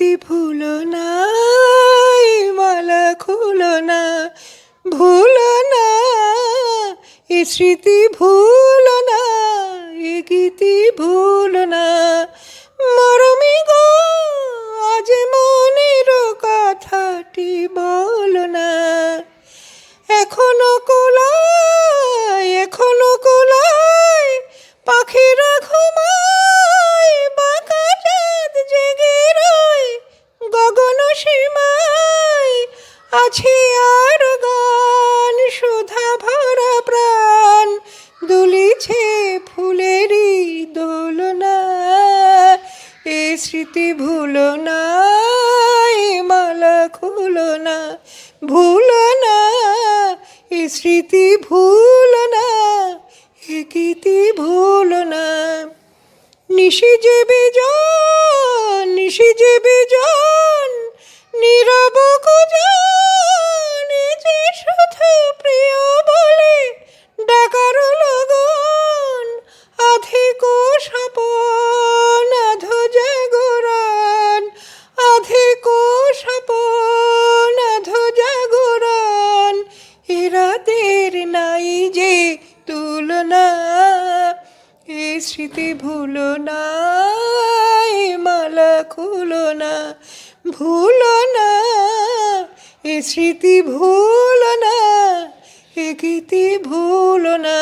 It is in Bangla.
স্মৃতি ভুলো না, এই মালা খুলো না, ভুলো না এ স্মৃতি ভুলো না, এ গীতি ভুলো না। মরমি গো আজ মনের কথাটি বলো না। এখনো কোলায়, এখনো কোলায় পাখিরা ঘুমায়, বাঁকা চাঁদ জেগে রয় গগন সীমায়। আছে আর গান সুধা ভরা প্রাণ, দুলিছে ফুলেরই দোলনা। এ স্মৃতি ভুলো না, এ মালা খুলো না, ভুলো না এ স্মৃতি ভুলো না, এ গীতি ভুলো না। নিশি যে বিজন, নিশি যে বিজন, নীরব কুজন, এ যে শুধু প্রিয় বলে ডাকার লগন। আধিক স্বপন আধো জাগরণ, আধিক স্বপন আধো জাগরণ। এ রাতের নাই যে তুলনা। এ স্মৃতি ভুলো না, এ মালা খুলো না, ভুলো না এ স্মৃতি ভুলো না, এ গীতি ভুলো না।